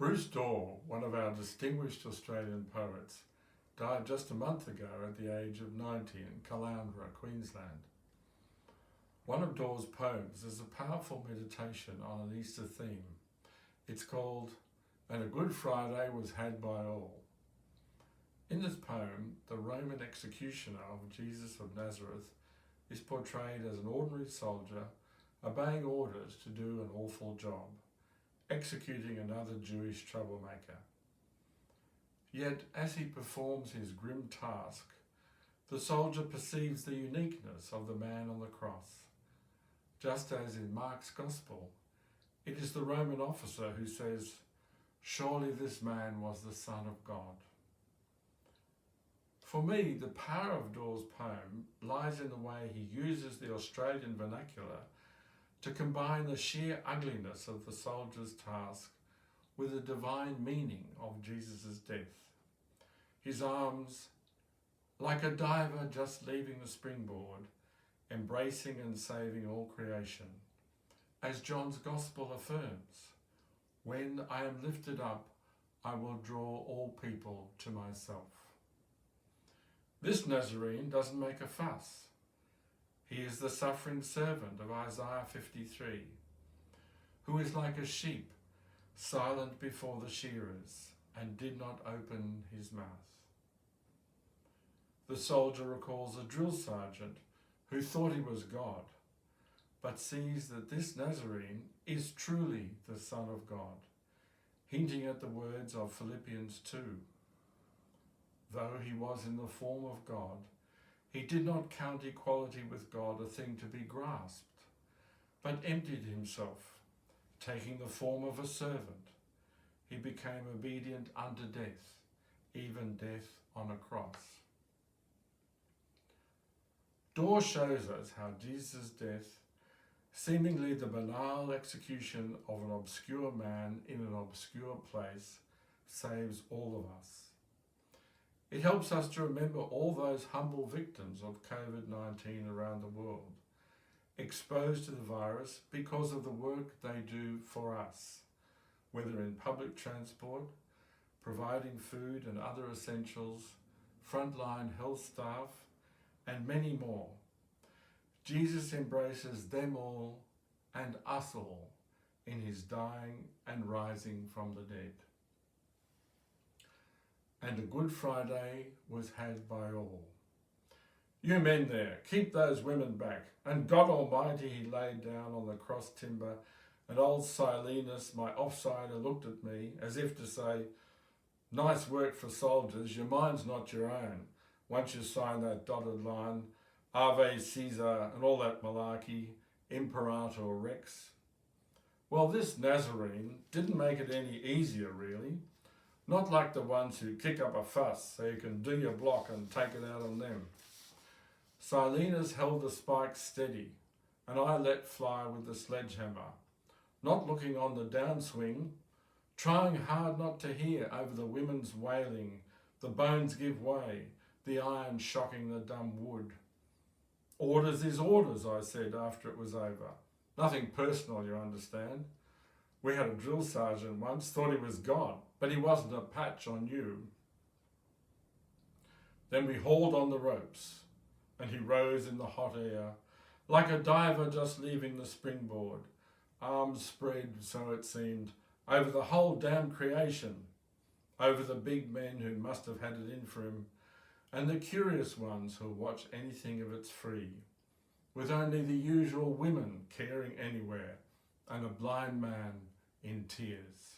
Bruce Dawe, one of our distinguished Australian poets, died just a month ago at the age of 90 in Caloundra, Queensland. One of Dawe's poems is a powerful meditation on an Easter theme. It's called "And a Good Friday Was Had by All." In this poem, the Roman executioner of Jesus of Nazareth is portrayed as an ordinary soldier obeying orders to do an awful job, executing another Jewish troublemaker. Yet, as he performs his grim task, the soldier perceives the uniqueness of the man on the cross. Just as in Mark's Gospel, it is the Roman officer who says, "Surely this man was the Son of God." For me, the power of Dawe's poem lies in the way he uses the Australian vernacular to combine the sheer ugliness of the soldier's task with the divine meaning of Jesus' death. His arms, like a diver just leaving the springboard, embracing and saving all creation. As John's Gospel affirms, "When I am lifted up, I will draw all people to myself." This Nazarene doesn't make a fuss. He is the suffering servant of Isaiah 53, who is like a sheep, silent before the shearers, and did not open his mouth. The soldier recalls a drill sergeant who thought he was God, but sees that this Nazarene is truly the Son of God, hinting at the words of Philippians 2. Though he was in the form of God, he did not count equality with God a thing to be grasped, but emptied himself, taking the form of a servant. He became obedient unto death, even death on a cross. Dawe shows us how Jesus' death, seemingly the banal execution of an obscure man in an obscure place, saves all of us. It helps us to remember all those humble victims of COVID-19 around the world, exposed to the virus because of the work they do for us, whether in public transport, providing food and other essentials, frontline health staff, and many more. Jesus embraces them all and us all in his dying and rising from the dead. And a Good Friday was had by all. You men there, keep those women back. And God Almighty, he laid down on the cross timber, and old Silenus, my offsider, looked at me as if to say, "Nice work for soldiers, your mind's not your own. Once you sign that dotted line, Ave Caesar and all that malarkey, Imperator Rex." Well, this Nazarene didn't make it any easier, really. Not like the ones who kick up a fuss so you can do your block and take it out on them. Silenus held the spikes steady, and I let fly with the sledgehammer, not looking on the downswing, trying hard not to hear over the women's wailing, the bones give way, the iron shocking the dumb wood. "Orders is orders," I said after it was over. "Nothing personal, you understand. We had a drill sergeant once, thought he was God, but he wasn't a patch on you." Then we hauled on the ropes, and he rose in the hot air, like a diver just leaving the springboard, arms spread, so it seemed, over the whole damn creation, over the big men who must have had it in for him, and the curious ones who'll watch anything if it's free, with only the usual women caring anywhere, and a blind man in tears.